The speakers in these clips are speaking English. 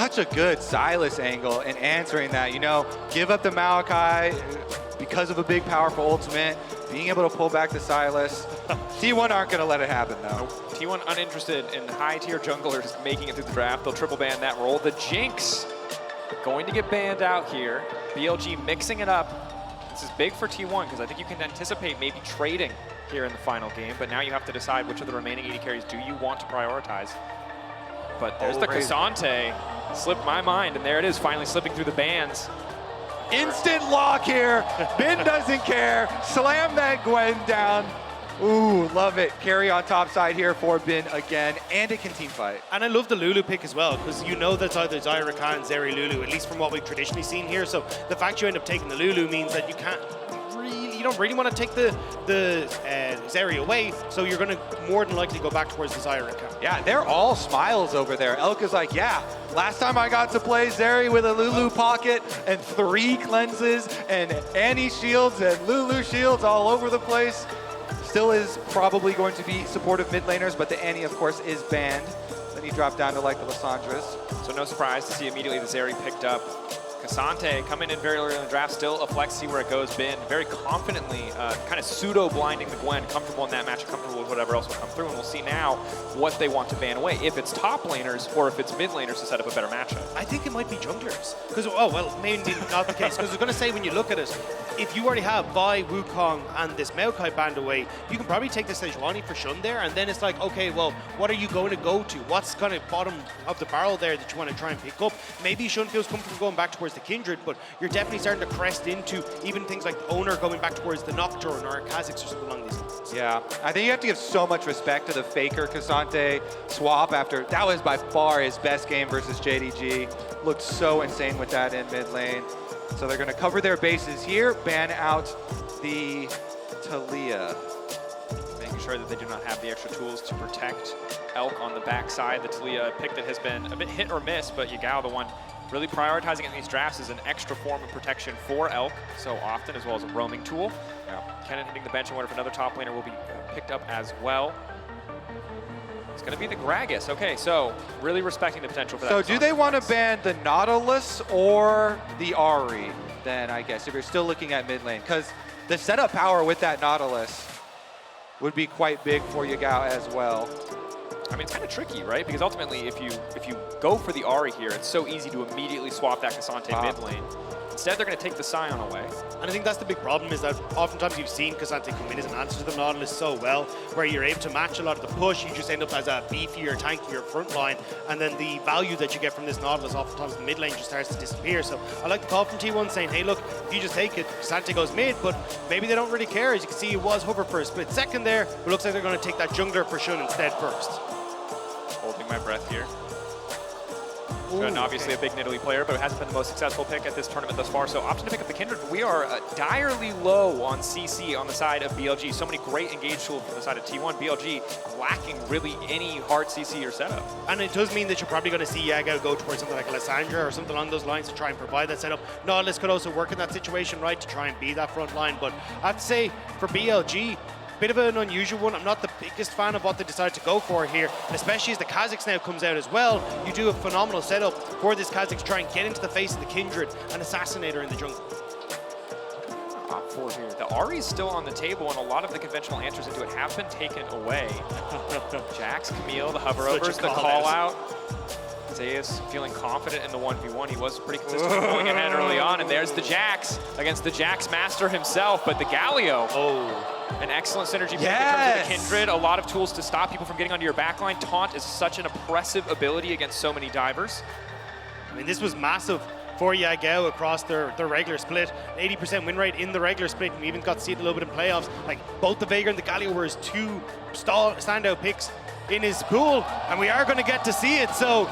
Such a good Silas angle in answering that. You know, give up the Maokai because of a big, powerful ultimate, being able to pull back the Silas. T1 aren't going to let it happen, though. T1 uninterested in high-tier junglers making it through the draft. They'll triple ban that role. The Jinx going to get banned out here. BLG mixing it up. This is big for T1 because I think you can anticipate maybe trading here in the final game, but now you have to decide which of the remaining AD carries do you want to prioritize. But there's the Cassante. Slipped my mind, and there it is, finally slipping through the bans. Instant lock here. Bin doesn't care. Slam that Gwen down. Ooh, love it. Carry on top side here for Bin again, and it can team fight. And I love the Lulu pick as well, because you know that's either Zyra Khan, Zeri Lulu, at least from what we've traditionally seen here. So the fact you end up taking the Lulu means that you don't really want to take the Zeri away, so you're going to more than likely go back towards the Zyra Khan. Yeah, they're all smiles over there. Elka's like, yeah, last time I got to play Zeri with a Lulu pocket and 3 cleanses and Annie shields and Lulu shields all over the place. Still is probably going to be supportive mid laners, but the Annie, of course, is banned. Then he dropped down to like the Lissandras. So no surprise to see immediately the Zeri picked up. Cassante coming in very early in the draft, still a flex, see where it goes. Bin very confidently, kind of pseudo-blinding the Gwen, comfortable in that match, comfortable with whatever else will come through, and we'll see now what they want to ban away, if it's top laners or if it's mid laners to set up a better matchup. I think it might be junglers, because, oh, well, maybe not the case, because I was going to say, when you look at it, if you already have Vi, Wukong, and this Maokai band away, you can probably take the Sejuani for Shun there, and then it's like, okay, well, what are you going to go to? What's kind of bottom of the barrel there that you want to try and pick up? Maybe Shun feels comfortable going back towards the Kindred, but you're definitely starting to crest into even things like Owner going back towards the Nocturne or Kha'Zix or something along these lines. Yeah, I think you have to give so much respect to the Faker Cassante swap after that was by far his best game versus JDG. Looked so insane with that in mid lane. So they're going to cover their bases here, ban out the Talia. Making sure that they do not have the extra tools to protect Elk on the backside. The Talia pick that has been a bit hit or miss, but Yagao, the one really prioritizing in these drafts, is an extra form of protection for Elk so often, as well as a roaming tool. Yeah. Kennen hitting the bench, and wonder if another top laner will be picked up as well. It's going to be the Gragas. Okay, so really respecting the potential for that. So do they want to ban the Nautilus or the Ahri then, I guess, if you're still looking at mid lane? Because the setup power with that Nautilus would be quite big for Yagao as well. I mean, it's kind of tricky, right? Because ultimately, if you go for the Ahri here, it's so easy to immediately swap that Cassante mid lane. Instead, they're going to take the Scion away. And I think that's the big problem, is that oftentimes you've seen Cassante come in as an answer to the Nautilus so well, where you're able to match a lot of the push, you just end up as a beefier, tankier front line, and then the value that you get from this Nautilus oftentimes in the mid lane just starts to disappear. So I like the call from T1 saying, hey, look, if you just take it, Cassante goes mid, but maybe they don't really care. As you can see, it was hover for a split second there, but it looks like they're going to take that jungler for Shun instead first. Holding my breath here. Shun, obviously a big Nidalee player, but it hasn't been the most successful pick at this tournament thus far. So option to pick up the Kindred, but we are direly low on CC on the side of BLG. So many great engage tools from the side of T1. BLG lacking really any hard CC or setup. And it does mean that you're probably going to see Yagao go towards something like a Lissandra or something along those lines to try and provide that setup. Nautilus could also work in that situation, right, to try and be that front line. But I have to say, for BLG, bit of an unusual one. I'm not the biggest fan of what they decided to go for here, and especially as the Kha'Zix now comes out as well. You do a phenomenal setup for this Kha'Zix to try and get into the face of the Kindred and assassinate her in the jungle. Top 4 here. The Ahri is still on the table, and a lot of the conventional answers into it have been taken away. Jax, Camille, the hover overs, the call out. Zeus feeling confident in the 1v1. He was pretty consistent going ahead early on, and there's the Jax against the Jax master himself, but the Galio. Oh. An excellent synergy pick in terms of the Kindred. A lot of tools to stop people from getting onto your backline. Taunt is such an oppressive ability against so many divers. I mean, this was massive for Yagao across their regular split. 80% win rate in the regular split, and we even got to see it a little bit in playoffs. Like, both the Veigar and the Galio were his 2 standout picks in his pool, and we are going to get to see it. So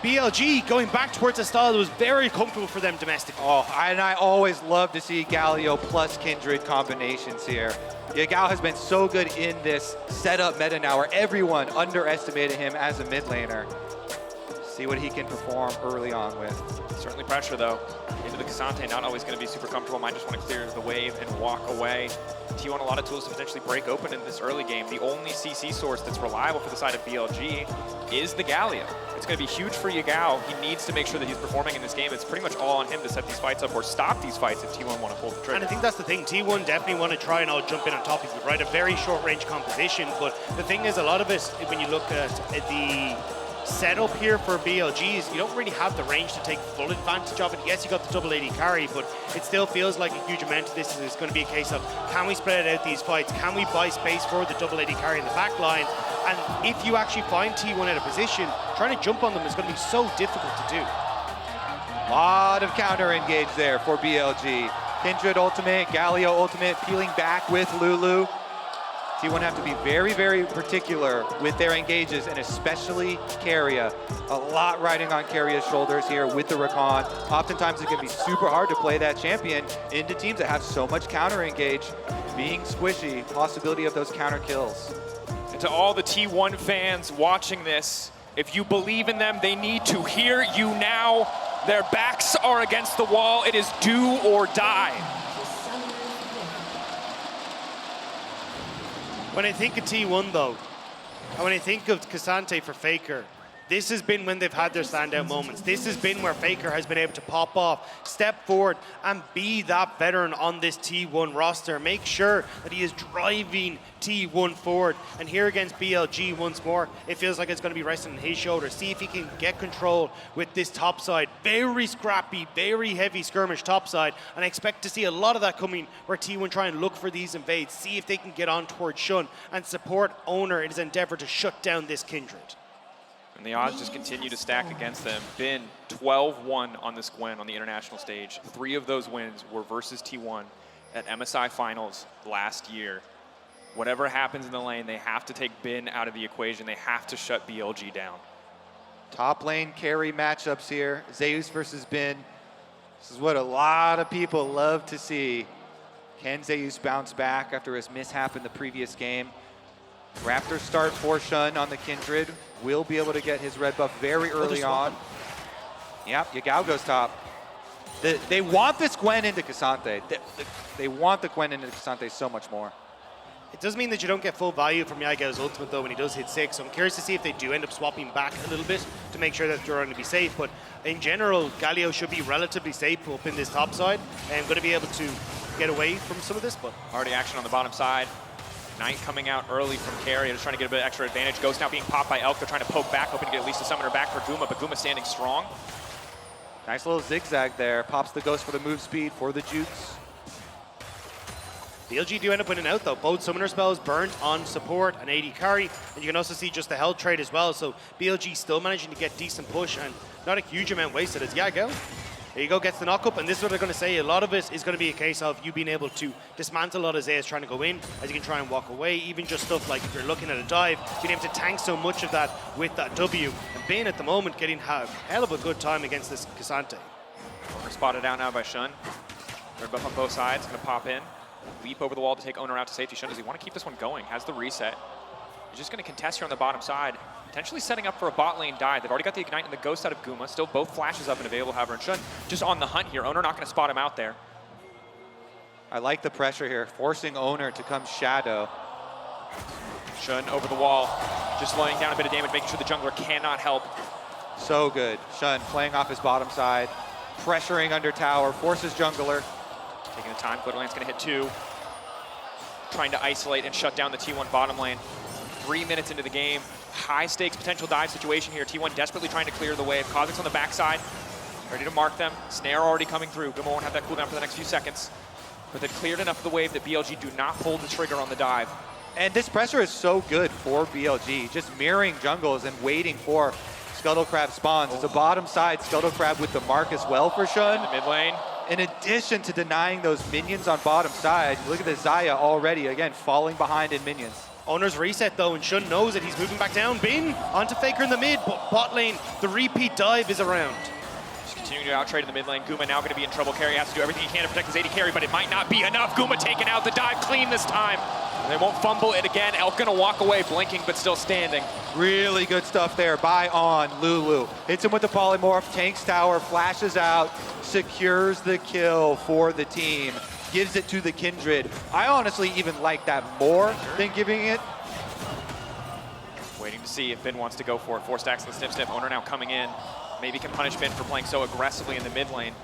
BLG going back towards a style that was very comfortable for them domestically. Oh, and I always love to see Galio plus Kindred combinations here. Yagao has been so good in this setup meta now where everyone underestimated him as a mid laner. See what he can perform early on with. Certainly pressure, though. Into the Cassante, not always going to be super comfortable. Might just want to clear the wave and walk away. T1 a lot of tools to potentially break open in this early game. The only CC source that's reliable for the side of BLG is the Galio. It's going to be huge for Yagao. He needs to make sure that he's performing in this game. It's pretty much all on him to set these fights up or stop these fights if T1 want to pull the trigger. And I think that's the thing. T1 definitely want to try and jump in on top of you, right? A very short-range composition. But the thing is, a lot of it, when you look at the setup here for BLGs, you don't really have the range to take full advantage of it. Yes, you got the double AD carry, but it still feels like a huge amount of this is going to be a case of, can we spread out these fights? Can we buy space for the double AD carry in the back line? And if you actually find T1 out of position, trying to jump on them is going to be so difficult to do. A lot of counter engage there for BLG. Kindred ultimate, Galio ultimate, peeling back with Lulu. T1 have to be very, very particular with their engages, and especially Keria. A lot riding on Keria's shoulders here with the Rakan. Oftentimes it can be super hard to play that champion into teams that have so much counter engage. Being squishy, possibility of those counter kills. And to all the T1 fans watching this, if you believe in them, they need to hear you now. Their backs are against the wall. It is do or die. When I think of T1 though, and when I think of Cassante for Faker, this has been when they've had their standout moments. This has been where Faker has been able to pop off, step forward, and be that veteran on this T1 roster. Make sure that he is driving T1 forward. And here against BLG once more, it feels like it's going to be resting on his shoulders. See if he can get control with this top side. Very scrappy, very heavy skirmish top side. And I expect to see a lot of that coming where T1 try and look for these invades, see if they can get on towards Shun and support Owner in his endeavor to shut down this Kindred. And the odds just continue to stack against them. Been 12-1 on this Gwen on the international stage. 3 of those wins were versus T1 at MSI finals last year. Whatever happens in the lane, they have to take Bin out of the equation. They have to shut BLG down. Top lane carry matchups here. Zeus versus Bin. This is what a lot of people love to see. Can Zeus bounce back after his mishap in the previous game? Raptors start for Shun on the Kindred. Will be able to get his red buff very early on. Yep, Yagao goes top. They want this Gwen into Cassante. They want the Gwen into Cassante so much more. It does mean that you don't get full value from Yagao's ultimate though when he does hit 6. So I'm curious to see if they do end up swapping back a little bit to make sure that they're going to be safe. But in general, Galio should be relatively safe up in this top side and going to be able to get away from some of this. But already action on the bottom side. Knight coming out early from Keria, just trying to get a bit of extra advantage. Ghost now being popped by Elk. They're trying to poke back, hoping to get at least a summoner back for Guma, but Guma standing strong. Nice little zigzag there. Pops the Ghost for the move speed for the jukes. BLG do end up winning out though. Both summoner spells burnt on support and AD carry, and you can also see just the health trade as well. So BLG still managing to get decent push and not a huge amount wasted as Yago. There you go, gets the knock up, and this is what they're going to say. A lot of it is going to be a case of you being able to dismantle a lot of Zayas trying to go in, as you can try and walk away. Even just stuff like if you're looking at a dive, being able to tank so much of that with that W. And Bane at the moment getting a hell of a good time against this Cassante. Owner spotted out now by Shun. Red buff on both sides, going to pop in. Leap over the wall to take Owner out to safety. Shun, does he want to keep this one going? Has the reset. He's just going to contest here on the bottom side. Potentially setting up for a bot lane dive. They've already got the Ignite and the Ghost out of Guma. Still both flashes up and available, however. And Shun just on the hunt here. Owner not going to spot him out there. I like the pressure here, forcing Owner to come shadow. Shun over the wall, just laying down a bit of damage, making sure the jungler cannot help. So good. Shun playing off his bottom side, pressuring under tower, forces jungler. Taking the time, Glitterlane's going to hit 2. Trying to isolate and shut down the T1 bottom lane. 3 minutes into the game. High stakes potential dive situation here. T1 desperately trying to clear the wave. Kha'Zix on the backside, ready to mark them. Snare already coming through. Guma won't have that cooldown for the next few seconds. But they've cleared enough of the wave that BLG do not pull the trigger on the dive. And this pressure is so good for BLG, just mirroring jungles and waiting for Scuttle Crab spawns. It's a bottom side Scuttle Crab with the mark as well for Shun. In the mid lane. In addition to denying those minions on bottom side, look at the Xayah already, again, falling behind in minions. Owner's reset though, and Shun knows that he's moving back down. Bin onto Faker in the mid, but bot lane, the repeat dive is around. Just continuing to outtrade in the mid lane. Guma now going to be in trouble. Carry has to do everything he can to protect his AD carry, but it might not be enough. Guma taking out the dive clean this time. They won't fumble it again. Elk gonna walk away, blinking, but still standing. Really good stuff there by On Lulu. Hits him with the polymorph, tanks tower, flashes out, secures the kill for the team, gives it to the Kindred. I honestly even like that more than giving it. Waiting to see if Ben wants to go for it. 4 stacks of the snip snip. Owner now coming in. Maybe can punish Ben for playing so aggressively in the mid lane.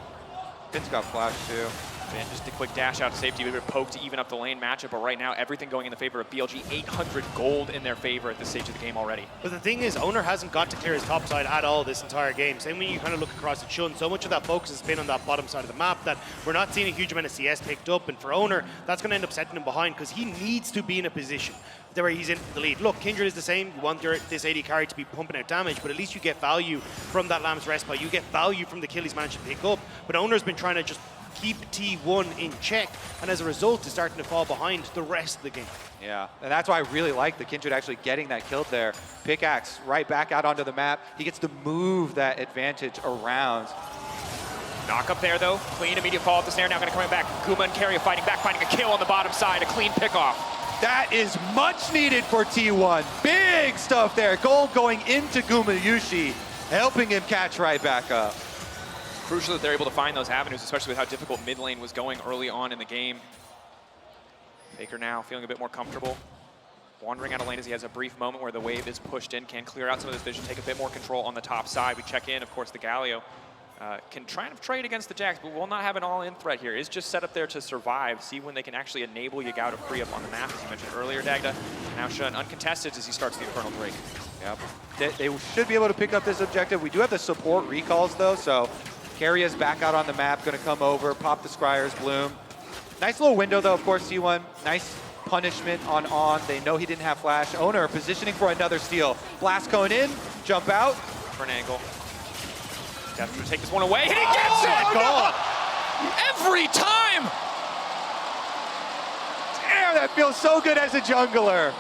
Ben's got flash too. Ben just a quick dash out to safety, a bit of poke to even up the lane matchup, but right now everything going in the favor of BLG. 800 gold in their favor at this stage of the game already. But the thing is, Owner hasn't got to clear his top side at all this entire game. Same when you kind of look across at Shun, so much of that focus has been on that bottom side of the map that we're not seeing a huge amount of CS picked up, and for Owner, that's going to end up setting him behind because he needs to be in a position where he's in the lead. Look, Kindred is the same. You want this AD carry to be pumping out damage, but at least you get value from that Lamb's respite. You get value from the kill he's managed to pick up. But Owner's been trying to just keep T1 in check, and as a result is starting to fall behind the rest of the game. Yeah, and that's why I really like the Kindred actually getting that kill there. Pickaxe right back out onto the map. He gets to move that advantage around. Knock up there though. Clean immediate fall at the snare. Now going to come back. Guma and Carrier fighting back, finding a kill on the bottom side. A clean pickoff. That is much needed for T1. Big stuff there. Gold going into Gumayushi, helping him catch right back up. Crucial that they're able to find those avenues, especially with how difficult mid lane was going early on in the game. Faker now feeling a bit more comfortable. Wandering out of lane as he has a brief moment where the wave is pushed in, can clear out some of this vision, take a bit more control on the top side. We check in, of course, the Galio. Can try and trade against the Jax, but will not have an all-in threat here. Is just set up there to survive, see when they can actually enable Yagao to free up on the map, as you mentioned earlier, Dagda. Now Shun uncontested as he starts the Infernal Drake. Yep. They should be able to pick up this objective. We do have the support recalls, though, so Carrier's back out on the map, going to come over, pop the Scryer's Bloom. Nice little window, though, of course, T1. Nice punishment on. They know he didn't have flash. Owner positioning for another steal. Blast cone in, jump out. For an angle. Death going to take this one away, and he gets it! My God. Every time! Damn, that feels so good as a jungler.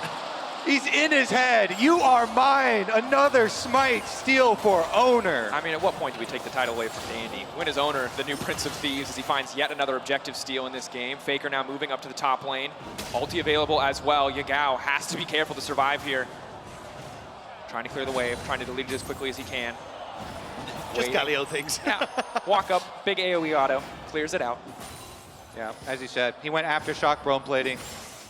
He's in his head. You are mine. Another smite steal for Owner. I mean, at what point do we take the title away from Dandy? When is Owner the new Prince of Thieves as he finds yet another objective steal in this game? Faker now moving up to the top lane. Ulti available as well. Yagao has to be careful to survive here. Trying to clear the wave, trying to delete it as quickly as he can. Just Galio things. Yeah, walk up, big AoE auto, clears it out. Yeah, as he said, he went after shock brome plating.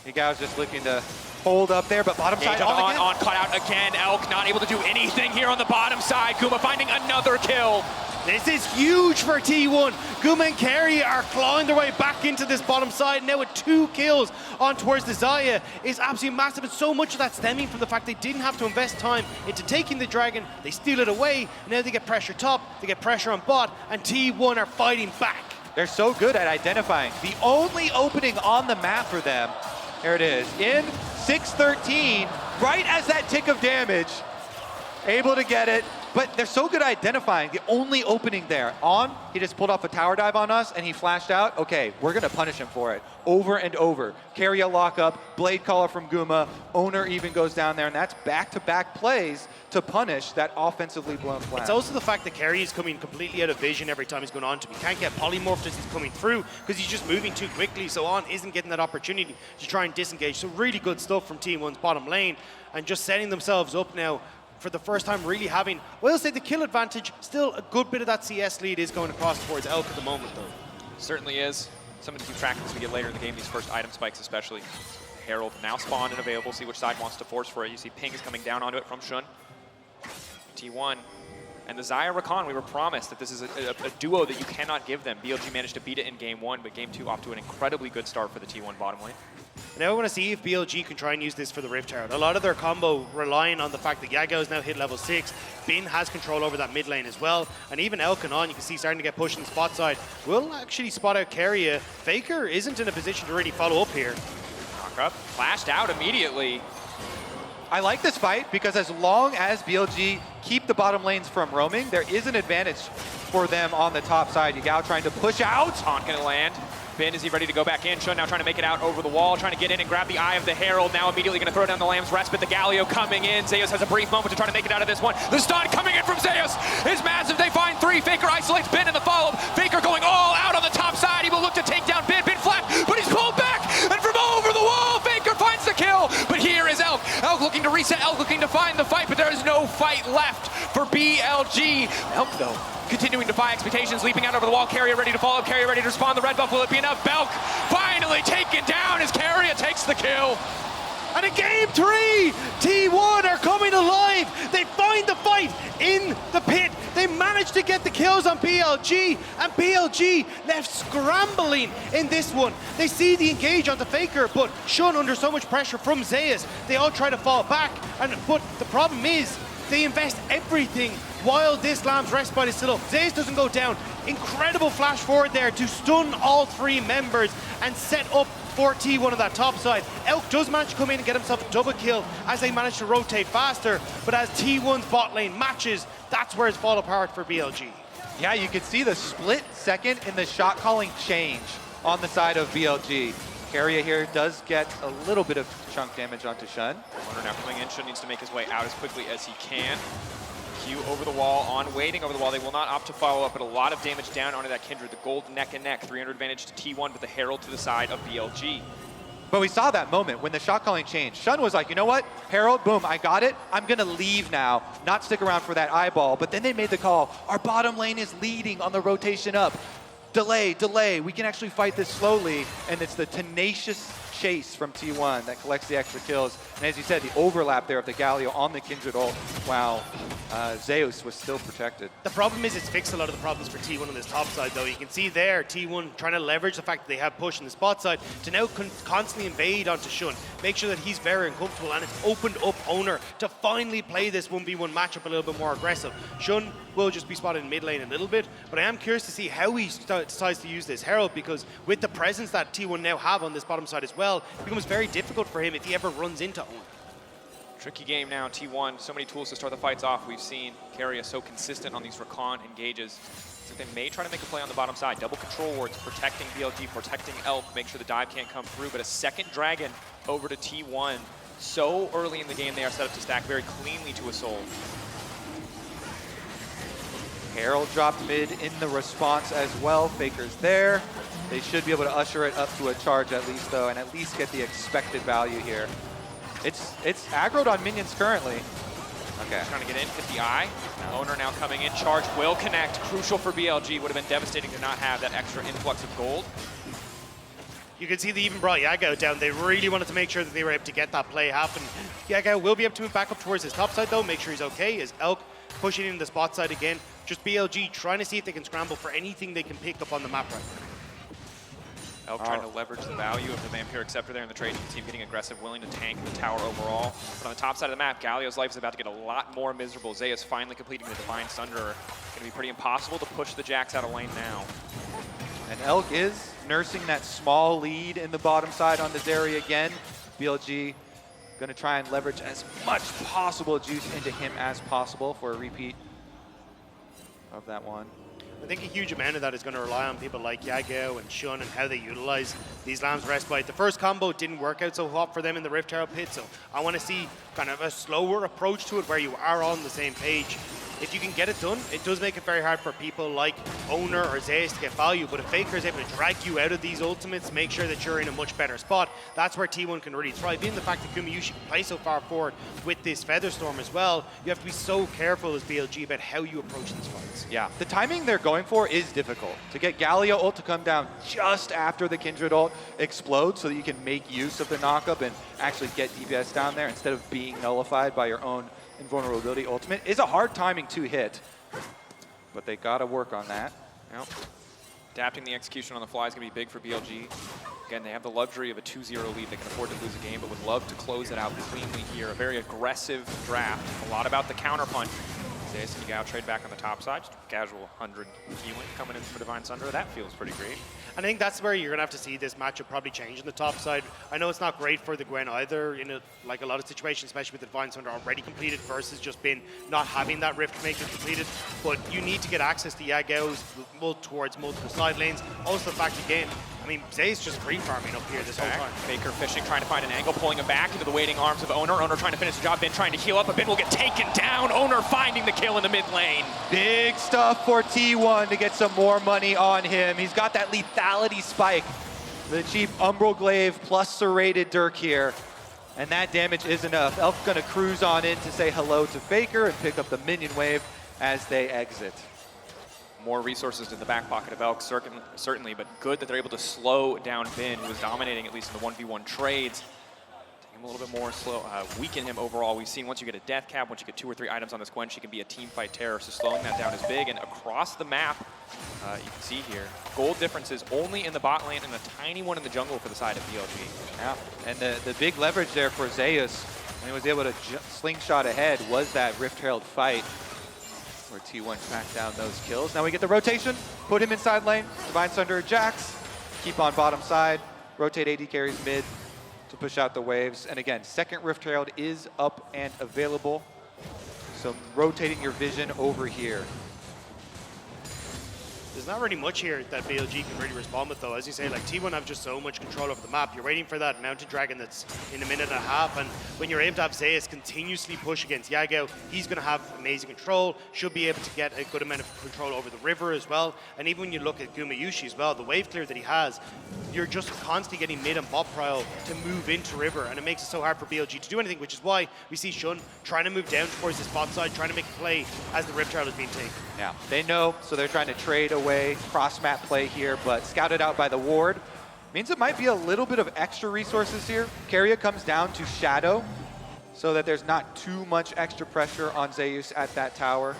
Yagao's just looking to hold up there, but bottom side on, caught out again. Elk not able to do anything here on the bottom side. Guma finding another kill. This is huge for T1. Guma and Carey are clawing their way back into this bottom side now with 2 kills on towards the Xayah. It's absolutely massive, and so much of that stemming from the fact they didn't have to invest time into taking the dragon. They steal it away, and now they get pressure top, they get pressure on bot, and T1 are fighting back. They're so good at identifying. The only opening on the map for them, here it is, in 613, right as that tick of damage, able to get it. But they're so good at identifying the only opening there. He just pulled off a tower dive on us and he flashed out. Okay, we're gonna punish him for it over and over. Carry a lockup, blade caller from Guma, Owner even goes down there, and that's back-to-back plays to punish that offensively blown flash. It's also the fact that Carey is coming completely out of vision every time he's going on to him. He can't get polymorphed as he's coming through because he's just moving too quickly, so On isn't getting that opportunity to try and disengage. So really good stuff from Team 1's bottom lane, and just setting themselves up now for the first time really having, well, I'll say the kill advantage. Still a good bit of that CS lead is going across towards Elk at the moment, though. Certainly is. Something to keep track of as we get later in the game, these first item spikes especially. Herald now spawned and available, see which side wants to force for it. You see pings coming down onto it from Shun. T1 and the Xayah Rakan, we were promised that this is a duo that you cannot give them. BLG managed to beat it in game 1, but game 2 off to an incredibly good start for the T1 bottom lane. Now I want to see if BLG can try and use this for the Rift Herald. A lot of their combo relying on the fact that Yagao is now hit level 6. Bin has control over that mid lane as well. And even Elk and On, you can see starting to get pushed in the spot side. Will actually spot out Carrier. Faker isn't in a position to really follow up here. Knock up, flashed out immediately. I like this fight because as long as BLG keep the bottom lanes from roaming, there is an advantage for them on the top side. Yagao trying to push out. Taunt gonna land. Bin, is he ready to go back in? Shun now trying to make it out over the wall, trying to get in and grab the eye of the Herald. Now immediately gonna throw down the Lamb's Respite. The Galio coming in. Zeus has a brief moment to try to make it out of this one. The stun coming in from Zeus is massive. They find 3. Faker isolates Bin in the follow-up. Faker going all out on the top side. He will look to take down Bin. Bin flat, but he's pulled back. And from over the wall, Faker finds reset. Elk looking to find the fight, but there is no fight left for BLG. Elk, though, continuing to defy expectations, leaping out over the wall. Carrier ready to follow, Carrier ready to respond. The red buff, will it be enough? Belk finally taken down as Carrier takes the kill. And in game 3, T1 are coming alive. They find the fight in the pit. They managed to get the kills on BLG, and BLG left scrambling in this one. They see the engage on the Faker, but Shun under so much pressure from Zeus, they all try to fall back. But the problem is, they invest everything while this Lamb's respite is still up. Zeus doesn't go down. Incredible flash forward there to stun all 3 members and set up for T1 on that top side. Elk does manage to come in and get himself a double kill as they manage to rotate faster, but as T1's bot lane matches, that's where it's fall apart for BLG. Yeah, you can see the split second in the shot calling change on the side of BLG. Carrier here does get a little bit of chunk damage onto Shun. Oner now coming in. Shun needs to make his way out as quickly as he can. Q over the wall, on waiting over the wall. They will not opt to follow up, but a lot of damage down onto that Kindred. The gold neck and neck, 300 advantage to T1, but the Herald to the side of BLG. But we saw that moment when the shot calling changed. Shun was like, you know what? Herald, boom, I got it. I'm going to leave now, not stick around for that eyeball. But then they made the call. Our bottom lane is leading on the rotation up. Delay, delay. We can actually fight this slowly. And it's the tenacious chase from T1 that collects the extra kills. And as you said, the overlap there of the Galio on the Kindred ult, while Zeus was still protected. The problem is it's fixed a lot of the problems for T1 on this top side, though. You can see there, T1 trying to leverage the fact that they have push in the spot side to now constantly invade onto Shun, make sure that he's very uncomfortable, and it's opened up Oner to finally play this 1v1 matchup a little bit more aggressive. Shun will just be spotted in mid lane a little bit, but I am curious to see how he decides to use this Herald, because with the presence that T1 now have on this bottom side as well, it becomes very difficult for him if he ever runs into Oner. Tricky game now, T1. So many tools to start the fights off. We've seen Carrier so consistent on these recon engages. So they may try to make a play on the bottom side. Double control wards, protecting BLG, protecting Elk, make sure the dive can't come through. But a second Dragon over to T1. So early in the game, they are set up to stack very cleanly to a soul. Herald dropped mid in the response as well. Faker's there. They should be able to usher it up to a charge at least, though, and at least get the expected value here. It's aggroed on minions currently. Okay. Trying to get in, hit the eye. Oner now coming in, charge will connect. Crucial for BLG, would have been devastating to not have that extra influx of gold. You can see they even brought Yagao down. They really wanted to make sure that they were able to get that play happen. Yagao will be able to move back up towards his top side, though, make sure he's okay, as Elk pushing in the spot side again. Just BLG trying to see if they can scramble for anything they can pick up on the map right now. Elk trying to leverage the value of the Vampiric Scepter there in the trade. You can see him getting aggressive, willing to tank the tower overall. But on the top side of the map, Galio's life is about to get a lot more miserable. Zeus finally completing the Divine Sunder. Going to be pretty impossible to push the Jax out of lane now. And Elk is nursing that small lead in the bottom side on the Zeri again. BLG going to try and leverage as much possible juice into him as possible for a repeat of that one. I think a huge amount of that is going to rely on people like Yagao and Shun and how they utilize these Lamb's Respite. The first combo didn't work out so hot for them in the Rift Herald pit, so I want to see kind of a slower approach to it where you are on the same page. If you can get it done, it does make it very hard for people like Oner or Zeus to get value, but if Faker is able to drag you out of these ultimates, make sure that you're in a much better spot, that's where T1 can really thrive. Even the fact that Gumayusi can play so far forward with this Featherstorm as well, you have to be so careful as BLG about how you approach these fights. Yeah, the timing they're going for is difficult. To get Galio ult to come down just after the Kindred ult explodes so that you can make use of the knockup and actually get DPS down there instead of being nullified by your own invulnerability ultimate is a hard timing to hit, but they got to work on that. Yep. Adapting the execution on the fly is going to be big for BLG. Again, they have the luxury of a 2-0 lead. They can afford to lose a game, but would love to close it out cleanly here. A very aggressive draft. A lot about the counterpunch. Zeus and Yagao trade back on the top side. Just casual 100 healing coming in from a Divine Sunder. That feels pretty great. And I think that's where you're going to have to see this matchup probably change on the top side. I know it's not great for the Gwen either in like a lot of situations, especially with the Divine Sunder already completed versus just been not having that Rift Maker completed. But you need to get access to Yagao's towards multiple side lanes. Also the fact again, I mean, Zay's just free farming up here this whole time. Faker fishing, trying to find an angle, pulling him back into the waiting arms of Oner. Oner trying to finish the job, Ben trying to heal up. A Ben will get taken down. Oner finding the kill in the mid lane. Big stuff for T1 to get some more money on him. He's got that lethality spike. The cheap Umbral Glaive plus serrated Dirk here. And that damage is enough. Elk's gonna cruise on in to say hello to Faker and pick up the minion wave as they exit. More resources in the back pocket of Elk, certainly, but good that they're able to slow down Bin, who was dominating at least in the 1v1 trades. Take him a little bit more slow, weaken him overall. We've seen once you get a death cap, once you get 2 or 3 items on this Gwen, she can be a team fight terror, so slowing that down is big. And across the map, you can see here, gold differences only in the bot lane and a tiny one in the jungle for the side of BLG. Yeah, and the big leverage there for Zeus when he was able to slingshot ahead was that Rift Herald fight where T1 tracked down those kills. Now we get the rotation, put him inside lane, Divine Sunder, Jax, keep on bottom side, rotate AD carries mid to push out the waves. And again, second Rift Herald is up and available. So rotating your vision over here. There's not really much here that BLG can really respond with, though. As you say, like, T1 have just so much control over the map. You're waiting for that Mountain Dragon that's in a minute and a half, and when you're able to have Zeus continuously push against Yago, he's going to have amazing control, should be able to get a good amount of control over the river as well. And even when you look at Gumayushi as well, the wave clear that he has, you're just constantly getting mid and bot prio to move into river, and it makes it so hard for BLG to do anything, which is why we see Shun trying to move down towards this bot side, trying to make a play as the Rift Herald is being taken. Yeah, they know, so they're trying to trade away, cross-map play here, but scouted out by the ward. Means it might be a little bit of extra resources here. Keria comes down to Shadow, so that there's not too much extra pressure on Zeus at that tower.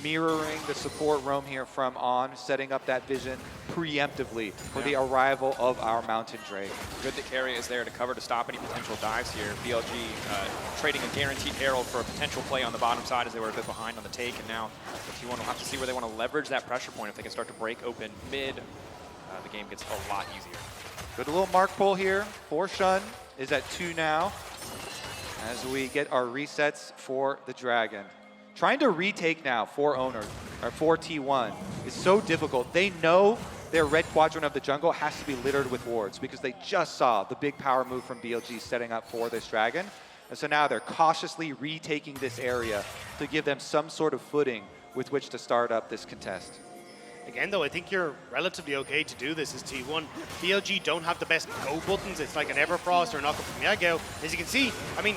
Mirroring the support roam here from On, setting up that vision preemptively for the arrival of our Mountain Drake. Good that Carry is there to cover to stop any potential dives here. BLG trading a guaranteed Herald for a potential play on the bottom side as they were a bit behind on the take, and now the T1 will have to see where they want to leverage that pressure point. If they can start to break open mid, the game gets a lot easier. Good little mark pull here for Shun, is at 2 now as we get our resets for the Dragon. Trying to retake now for Owner, or for T1 is so difficult. They know their red quadrant of the jungle has to be littered with wards because they just saw the big power move from BLG setting up for this Dragon. And so now they're cautiously retaking this area to give them some sort of footing with which to start up this contest. Again, though, I think you're relatively okay to do this as T1. BLG don't have the best go buttons. It's like an Everfrost or a knockup from Yago. As you can see, I mean,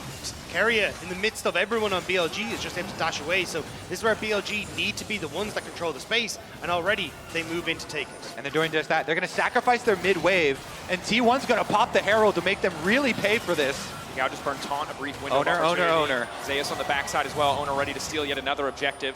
Keria, in the midst of everyone on BLG, is just able to dash away. So this is where BLG need to be the ones that control the space, and already they move in to take it. And they're doing just that. They're going to sacrifice their mid wave, and T1's going to pop the Herald to make them really pay for this. Yao just burned Taunt, a brief window. Owner. Zeus on the backside as well. Owner ready to steal yet another objective.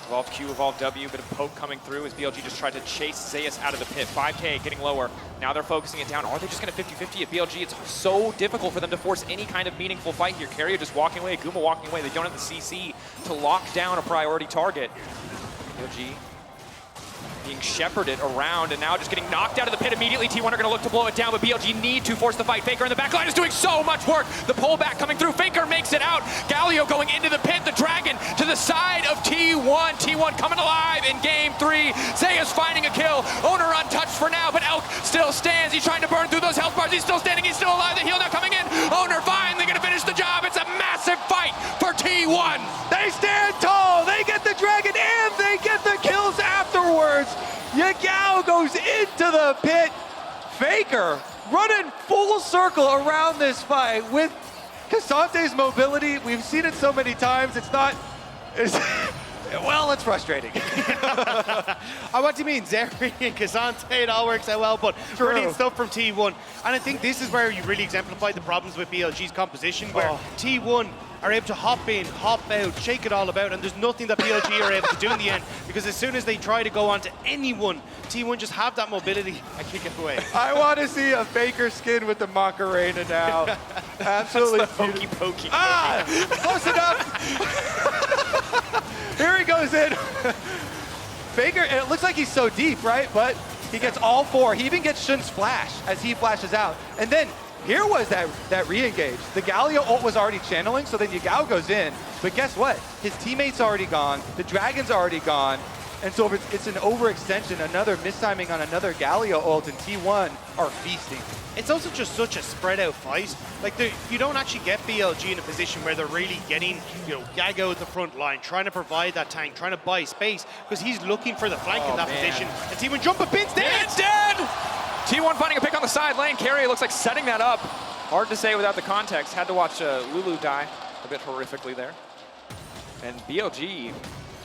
Evolve Q, Evolve W, bit of poke coming through as BLG just tried to chase Zeus out of the pit. 5K getting lower. Now they're focusing it down. Are they just going to 50-50 at BLG? It's so difficult for them to force any kind of meaningful fight here. Keria just walking away, Guma walking away. They don't have the CC to lock down a priority target. BLG being shepherded around and now just getting knocked out of the pit immediately. T1 are going to look to blow it down, but BLG need to force the fight. Faker in the back line is doing so much work. The pullback coming through. Faker makes it out. Galio going into the pit. The Dragon to the side of T1. T1 coming alive in game 3. Zeus finding a kill. Owner untouched for now, but Elk still stands. He's trying to burn through those health bars. He's still standing. He's still alive. The heal now coming in. Owner finally going to finish the job. It's a massive fight for T1. They stand tall. They get the Dragon and they get the kills afterwards. Yagao goes into the pit. Faker running full circle around this fight with Casante's mobility. We've seen it so many times. Well, it's frustrating. What do you mean? Zeri and Casante, it all works out well, but brilliant stuff from T1. And I think this is where you really exemplify the problems with BLG's composition, where T1 are able to hop in, hop out, shake it all about, and there's nothing that BLG are able to do in the end, because as soon as they try to go on to anyone, T1 just have that mobility and kick it away. I want to see a Faker skin with the Macarena now. Absolutely. Pokey. Close enough. Here he goes in. Faker, and it looks like he's so deep, right? But he gets all 4. He even gets Shun's flash as he flashes out. And then here was that re-engage. The Galio ult was already channeling, so then Yagao goes in. But guess what? His teammate's already gone. The Dragon's already gone. And so it's an overextension, another mistiming on another Galio ult, and T1 are feasting. It's also just such a spread out fight. Like, you don't actually get BLG in a position where they're really getting, Yago at the front line, trying to provide that tank, trying to buy space, because he's looking for the flank in that position. And T1 jump, but Bin's dead! Bin's dead! T1 finding a pick on the side lane. Keria looks like setting that up. Hard to say without the context. Had to watch Lulu die a bit horrifically there. And BLG,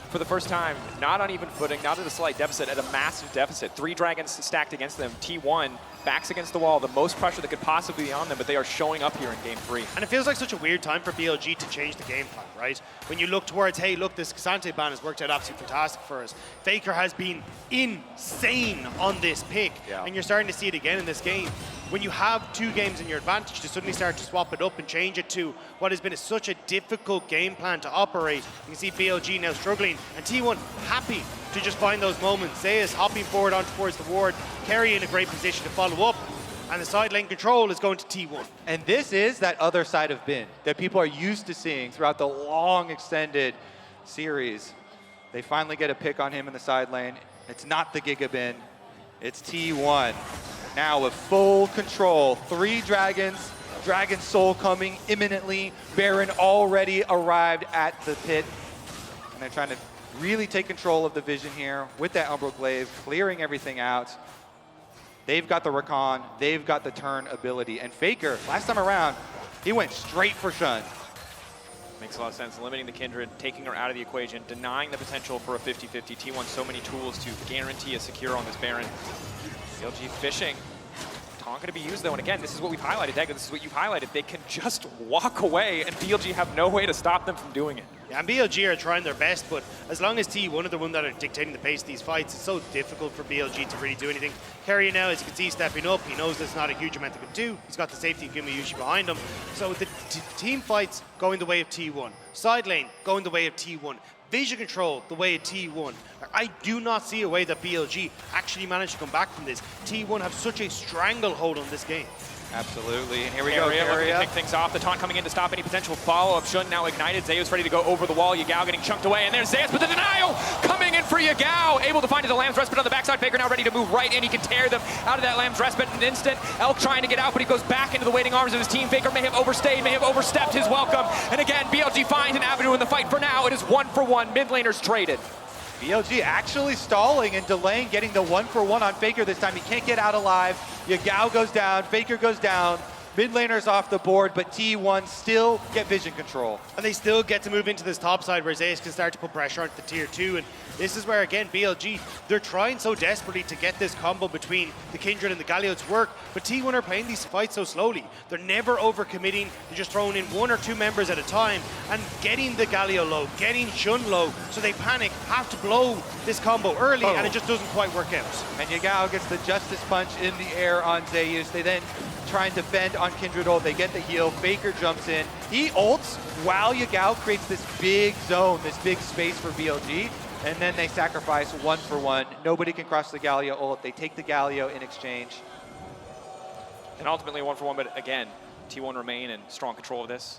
for the first time, not on even footing, not at a slight deficit, at a massive deficit. 3 dragons stacked against them. T1 backs against the wall, the most pressure that could possibly be on them, but they are showing up here in game 3. And it feels like such a weird time for BLG to change the game plan, right? When you look towards, hey, look, this Casante ban has worked out absolutely fantastic for us. Faker has been insane on this pick, and you're starting to see it again in this game. When you have 2 games in your advantage, to suddenly start to swap it up and change it to what has been such a difficult game plan to operate. You can see BLG now struggling, and T1 happy to just find those moments. Zayas hopping forward on towards the ward, Kerry in a great position to follow up, and the side lane control is going to T1. And this is that other side of Bin that people are used to seeing throughout the long extended series. They finally get a pick on him in the side lane. It's not the Giga Bin, it's T1. Now with full control, 3 dragons, Dragon Soul coming imminently. Baron already arrived at the pit. And they're trying to really take control of the vision here with that Umbral Glaive, clearing everything out. They've got the Recon, they've got the turn ability. And Faker, last time around, he went straight for Shun. Makes a lot of sense, limiting the Kindred, taking her out of the equation, denying the potential for a 50-50. T1 so many tools to guarantee a secure on this Baron. BLG fishing. Tonka to be used though, and again, this is what we've highlighted, Dagger, this is what you've highlighted. They can just walk away, and BLG have no way to stop them from doing it. Yeah, and BLG are trying their best, but as long as T1 are the one that are dictating the pace of these fights, it's so difficult for BLG to really do anything. Kerry now, as you can see, stepping up. He knows there's not a huge amount they can do. He's got the safety of Gumayushi behind him. So the team fights going the way of T1. Side lane going the way of T1. Vision control the way of T1. I do not see a way that BLG actually managed to come back from this. T1 have such a stranglehold on this game. Absolutely, and here we go, Looking to Carrier. kick things off. The taunt coming in to stop any potential follow-up. Shun now ignited. Zeus ready to go over the wall. Yagao getting chunked away, and there's Zeus, but the denial coming in for Yagao. Able to find the Lamb's Respite on the backside. Faker now ready to move right in. He can tear them out of that Lamb's Respite in an instant. Elk trying to get out, but he goes back into the waiting arms of his team. Faker may have overstayed, may have overstepped his welcome. And again, BLG finds an avenue in the fight. For now, it is 1-for-1. Mid laners traded. BLG actually stalling and delaying getting the 1-for-1 on Faker this time. He can't get out alive. Yagao goes down, Faker goes down. Mid laner's off the board, but T1 still get vision control. And they still get to move into this top side where Zeus can start to put pressure onto the tier 2. And this is where, again, BLG, they're trying so desperately to get this combo between the Kindred and the Galio to work, but T1 are playing these fights so slowly. They're never overcommitting. They're just throwing in 1 or 2 members at a time and getting the Galio low, getting Shun low, so they panic, have to blow this combo early, and it just doesn't quite work out. And Yagao gets the Justice Punch in the air on Zeus. They then try and defend on Kindred ult. They get the heal. Faker jumps in. He ults while Yagao creates this big zone, this big space for BLG. And then they sacrifice 1-for-1. Nobody can cross the Galio ult. They take the Galio in exchange. And ultimately 1-for-1, but again, T1 remain in strong control of this.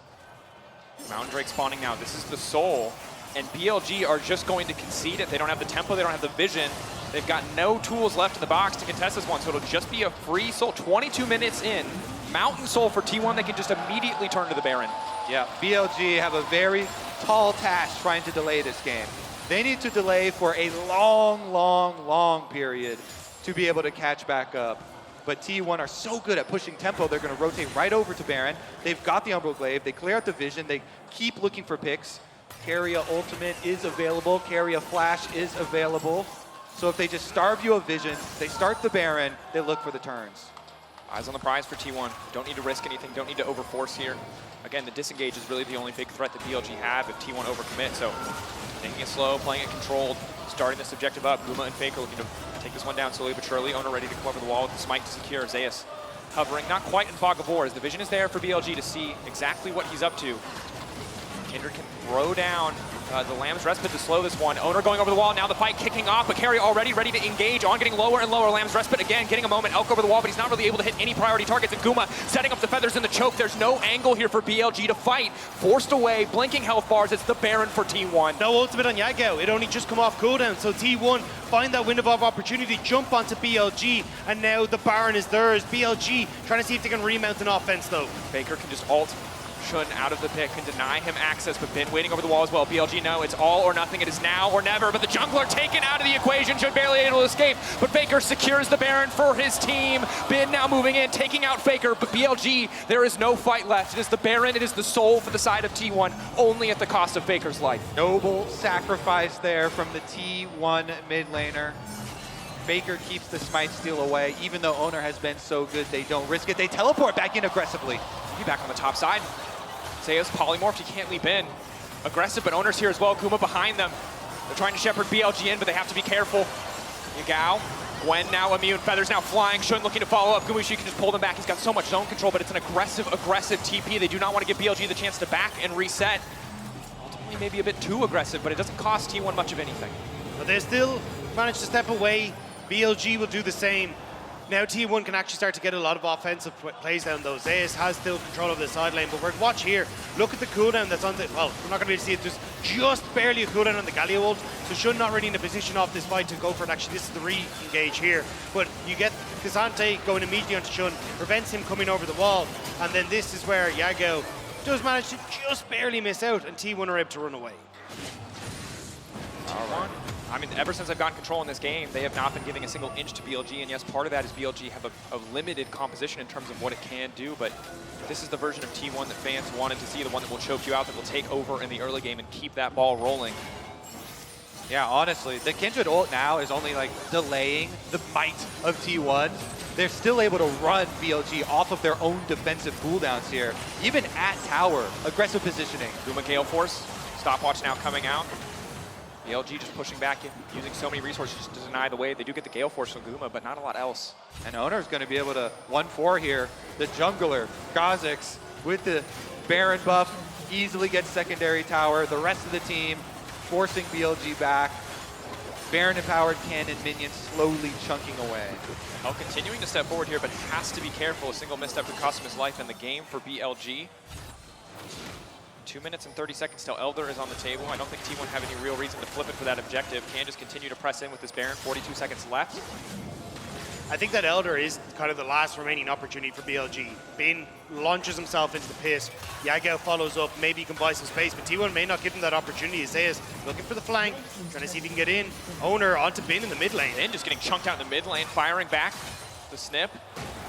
Mountain Drake spawning now. This is the soul. And BLG are just going to concede it. They don't have the tempo, they don't have the vision. They've got no tools left in the box to contest this one, so it'll just be a free soul. 22 minutes in. Mountain Soul for T1, they can just immediately turn to the Baron. Yeah, BLG have a very tall task trying to delay this game. They need to delay for a long period to be able to catch back up. But T1 are so good at pushing tempo, they're going to rotate right over to Baron. They've got the Umbral Glaive, they clear out the vision, they keep looking for picks. Carrier Ultimate is available, Carrier Flash is available. So if they just starve you of vision, they start the Baron, they look for the turns. Eyes on the prize for T1. Don't need to risk anything, don't need to overforce here. Again, the disengage is really the only big threat that BLG have if T1 overcommit, so taking it slow, playing it controlled, starting this objective up. Guma and Faker looking to take this one down slowly but surely. Owner ready to cover the wall with the smite to secure. Zeus hovering, not quite in fog of war, as the vision is there for BLG to see exactly what he's up to. Kindred can throw down the Lamb's Respite to slow this one. Owner going over the wall, now the fight kicking off, but Carry already ready to engage on, getting lower and lower. Lamb's Respite again, getting a moment. Elk over the wall, but he's not really able to hit any priority targets. And Guma setting up the feathers in the choke. There's no angle here for BLG to fight. Forced away, blinking health bars. It's the Baron for T1. No ultimate on Yagao. It only just come off cooldown, so T1 find that window of opportunity, jump onto BLG, and now the Baron is theirs. BLG trying to see if they can remount an offense though. Faker can just ult Shun out of the pick, can deny him access, but Bin waiting over the wall as well. BLG, no, it's all or nothing. It is now or never, but the jungler taken out of the equation. Shun barely able to escape, but Faker secures the Baron for his team. Bin now moving in, taking out Faker, but BLG, there is no fight left. It is the Baron, it is the soul for the side of T1, only at the cost of Faker's life. Noble sacrifice there from the T1 mid laner. Faker keeps the smite steal away. Even though Owner has been so good, they don't risk it. They teleport back in aggressively. Be back on the top side. Zeus polymorphed, he can't leap in. Aggressive, but Owner's here as well. Kuma behind them. They're trying to shepherd BLG in, but they have to be careful. Yagao, Gwen now immune, Feathers now flying. Shun looking to follow up. Gumishi can just pull them back. He's got so much zone control, but it's an aggressive TP. They do not want to give BLG the chance to back and reset. Ultimately, maybe a bit too aggressive, but it doesn't cost T1 much of anything. But they still manage to step away. BLG will do the same. Now T1 can actually start to get a lot of offensive plays down though. Zeus has still control of the side lane, but watch here. Look at the cooldown that's on the, well, we're not going to be able to see it, just barely a cooldown on the Galio ult. So Shun not really in a position off this fight to go for it. Actually, this is the re-engage here. But you get Kazante going immediately onto Shun, prevents him coming over the wall. And then this is where Yago does manage to just barely miss out, and T1 are able to run away. All right. I mean, ever since I've gotten control in this game, they have not been giving a single inch to BLG, and yes, part of that is BLG have a limited composition in terms of what it can do, but this is the version of T1 that fans wanted to see, the one that will choke you out, that will take over in the early game and keep that ball rolling. Yeah, honestly, the Kindred ult now is only like delaying the might of T1. They're still able to run BLG off of their own defensive cooldowns here, even at tower, aggressive positioning. Guma Gale Force, stopwatch now coming out. BLG just pushing back in, using so many resources just to deny the wave. They do get the Gale Force from Guma, but not a lot else. And Owner's going to be able to 1-4 here. The jungler, Kha'Zix, with the Baron buff, easily gets secondary tower. The rest of the team forcing BLG back. Baron-empowered cannon minions slowly chunking away. Well, continuing to step forward here, but has to be careful. A single misstep could cost him his life in the game for BLG. 2 minutes and 30 seconds till Elder is on the table. I don't think T1 have any real reason to flip it for that objective. Can just continue to press in with this Baron. 42 seconds left. I think that Elder is kind of the last remaining opportunity for BLG. Bin launches himself into the pit. Yagao follows up. Maybe he can buy some space, but T1 may not give him that opportunity. Zeus looking for the flank, trying to see if he can get in. Owner onto Bin in the mid lane. Bin just getting chunked out in the mid lane, firing back the snip.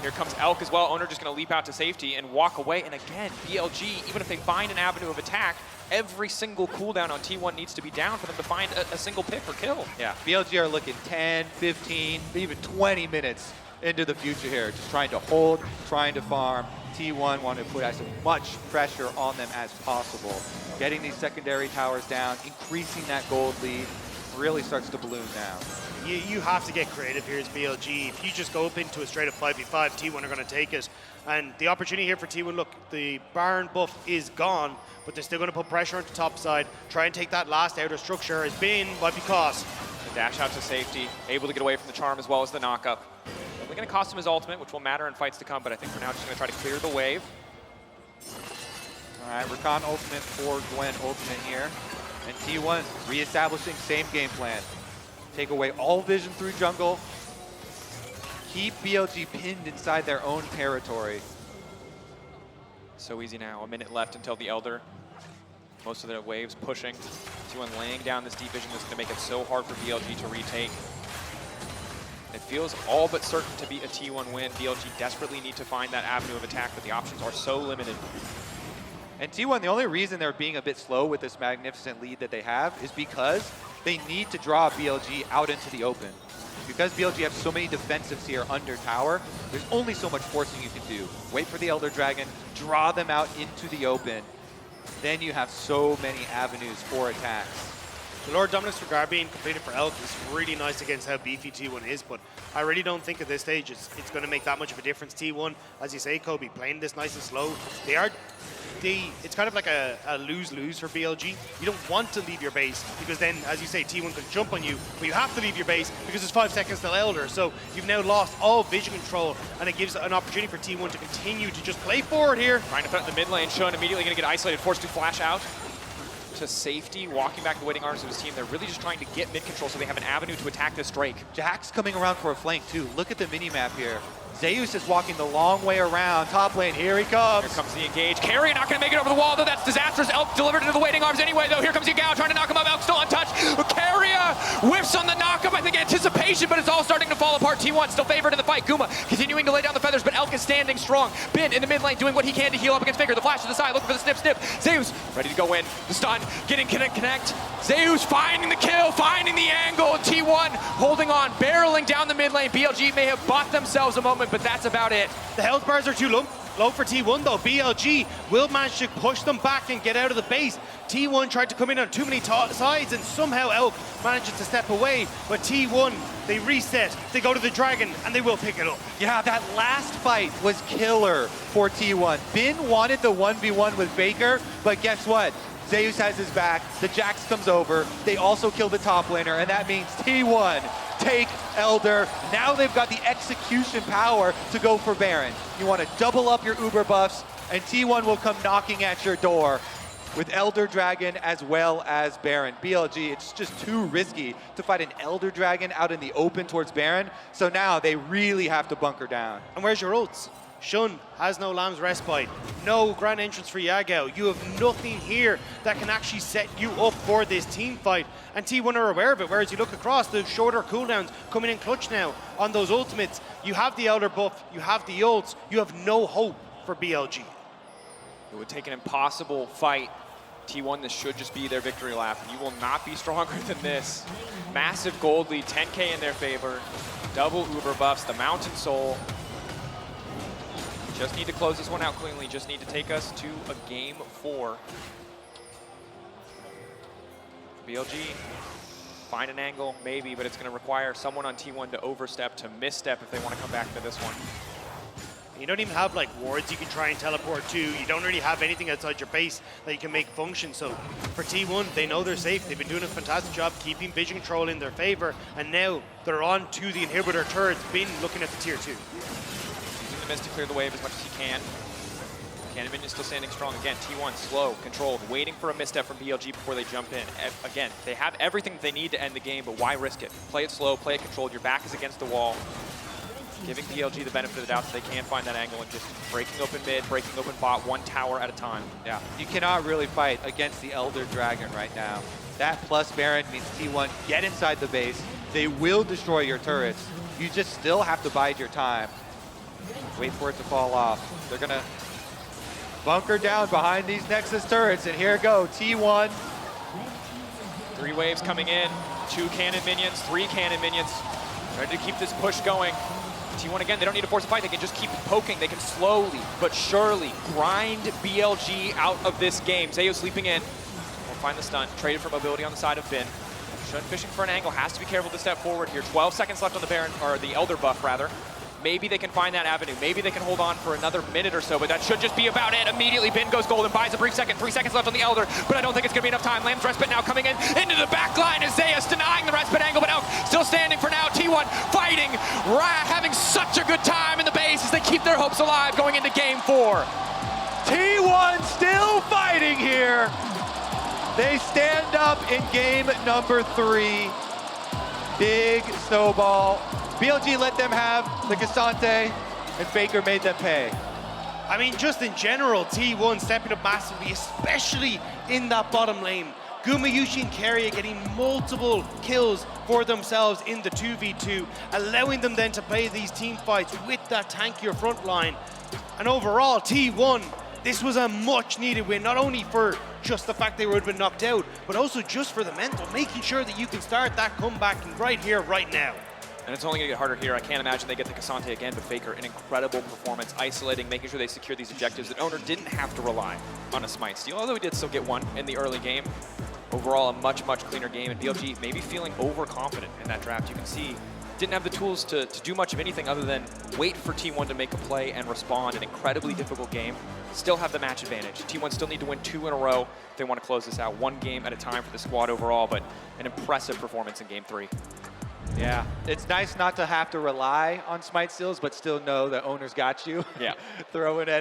Here comes Elk as well. Owner just going to leap out to safety and walk away. And again, BLG, even if they find an avenue of attack, every single cooldown on T1 needs to be down for them to find a single pick or kill. Yeah, BLG are looking 10, 15, even 20 minutes into the future here. Just trying to hold, trying to farm. T1 want to put as much pressure on them as possible. Getting these secondary towers down, increasing that gold lead, really starts to balloon now. You have to get creative here as BLG. If you just go up into a straight up 5v5, T1 are going to take it. And the opportunity here for T1, look, the Baron buff is gone, but they're still going to put pressure on the top side, try and take that last outer structure as Bin, but because The dash out to safety, able to get away from the charm as well as the knockup. Only going to cost him his ultimate, which will matter in fights to come, but I think for now just going to try to clear the wave. All right, Rakan ultimate for Gwen ultimate here. And T1 reestablishing same game plan. Take away all vision through jungle. Keep BLG pinned inside their own territory. So easy now, a minute left until the Elder. Most of their waves pushing. T1 laying down this deep vision that's going to make it so hard for BLG to retake. It feels all but certain to be a T1 win. BLG desperately need to find that avenue of attack, but the options are so limited. And T1, the only reason they're being a bit slow with this magnificent lead that they have is because they need to draw BLG out into the open. Because BLG have so many defensives here under tower, there's only so much forcing you can do. Wait for the Elder Dragon, draw them out into the open. Then you have so many avenues for attacks. the Lord Dominus Regard being completed for Elk is really nice against how beefy T1 is, but I really don't think at this stage it's going to make that much of a difference. T1, as you say, Kobe, playing this nice and slow. It's kind of like a lose-lose for BLG. You don't want to leave your base because then, as you say, T1 can jump on you, but you have to leave your base because it's 5 seconds till Elder. So you've now lost all vision control, and it gives an opportunity for T1 to continue to just play forward here. Trying to threaten the mid lane. Shun immediately going to get isolated, forced to flash out to safety, walking back the waiting arms of his team. They're really just trying to get mid control so they have an avenue to attack this Drake. Jack's coming around for a flank too. Look at the mini-map here. Zeus is walking the long way around. Top lane, here he comes. Here comes the engage. Carry not going to make it over the wall, though. That's disastrous. Elk delivered into the waiting arms anyway, though. Here comes Yagao trying to knock him up. Elk still untouched. Carria whiffs on the knockup. I think anticipation, but it's all starting to fall apart. T1 still favored in the fight. Guma continuing to lay down the feathers, but Elk is standing strong. Bin in the mid lane doing what he can to heal up against Faker. The flash to the side, looking for the snip. Zeus ready to go in. The stun, getting connect. Zeus finding the kill, finding the angle. T1 holding on, barreling down the mid lane. BLG may have bought themselves a moment, but that's about it. The health bars are too low for T1 though. BLG will manage to push them back and get out of the base. T1 tried to come in on too many sides and somehow Elk manages to step away. But T1, they reset, they go to the dragon, and they will pick it up. Yeah, that last fight was killer for T1. Bin wanted the 1v1 with Faker, but guess what? Zeus has his back, the Jax comes over, they also kill the top laner, and that means T1 take Elder. Now they've got the execution power to go for Baron. You want to double up your Uber buffs, and T1 will come knocking at your door with Elder Dragon as well as Baron. BLG, it's just too risky to fight an Elder Dragon out in the open towards Baron, so now they really have to bunker down. And where's your ults? Shun has no Lamb's Respite, no Grand Entrance for Yagao. You have nothing here that can actually set you up for this team fight. And T1 are aware of it, whereas you look across, the shorter cooldowns coming in clutch now on those ultimates. You have the Elder buff, you have the ults, you have no hope for BLG. It would take an impossible fight. T1, this should just be their victory lap. You will not be stronger than this. Massive gold lead, 10K in their favor. Double Uber buffs, the Mountain Soul. Just need to close this one out cleanly. Just need to take us to a game 4. BLG, find an angle, maybe, but it's going to require someone on T1 to overstep, to misstep if they want to come back to this one. You don't even have like wards you can try and teleport to. You don't really have anything outside your base that you can make function. So for T1, they know they're safe. They've been doing a fantastic job keeping vision control in their favor. And now they're on to the inhibitor turrets, been looking at the tier 2. Using the mist to clear the wave as much as he can. Cannon Minion still standing strong. Again, T1 slow, controlled, waiting for a misstep from BLG before they jump in. Again, they have everything they need to end the game, but why risk it? Play it slow, play it controlled. Your back is against the wall. Giving BLG the benefit of the doubt so they can find that angle and just breaking open mid, breaking open bot, one tower at a time. Yeah, you cannot really fight against the Elder Dragon right now. That plus Baron means T1 get inside the base. They will destroy your turrets. You just still have to bide your time. Wait for it to fall off. They're gonna bunker down behind these Nexus turrets, and here go, T1. 3 waves coming in, 2 cannon minions, 3 cannon minions. Ready to keep this push going. T1 again, they don't need to force a fight, they can just keep poking. They can slowly but surely grind BLG out of this game. Zayo sleeping in, will find the stun, traded for mobility on the side of Bin. Shun fishing for an angle, has to be careful to step forward here. 12 seconds left on the Baron, or the Elder buff rather. Maybe they can find that avenue. Maybe they can hold on for another minute or so, but that should just be about it. Immediately, Bin goes gold and buys a brief second. 3 seconds left on the Elder, but I don't think it's gonna be enough time. Lamb's respite now coming in into the back line as Zeus denying the respite angle, but Elk still standing for now. T1 fighting, having such a good time in the base as they keep their hopes alive going into game 4. T1 still fighting here. They stand up in game number 3. Big snowball. BLG let them have the Cassante, and Faker made them pay. I mean, just in general, T1 stepping up massively, especially in that bottom lane. Gumayushi and Carrier getting multiple kills for themselves in the 2v2, allowing them then to play these team fights with that tankier front line. And overall, T1, this was a much needed win, not only for just the fact they would have been knocked out, but also just for the mental, making sure that you can start that comeback right here, right now. And it's only going to get harder here. I can't imagine they get the Cassante again, but Faker, an incredible performance, isolating, making sure they secure these objectives. The owner didn't have to rely on a smite steal, although he did still get one in the early game. Overall, a much, much cleaner game, and BLG maybe feeling overconfident in that draft. You can see, didn't have the tools to do much of anything other than wait for T1 to make a play and respond. An incredibly difficult game. Still have the match advantage. T1 still need to win 2 in a row if they want to close this out. 1 game at a time for the squad overall, but an impressive performance in game 3. Yeah, it's nice not to have to rely on smite steals, but still know that owner's got you. Yeah. Throw it at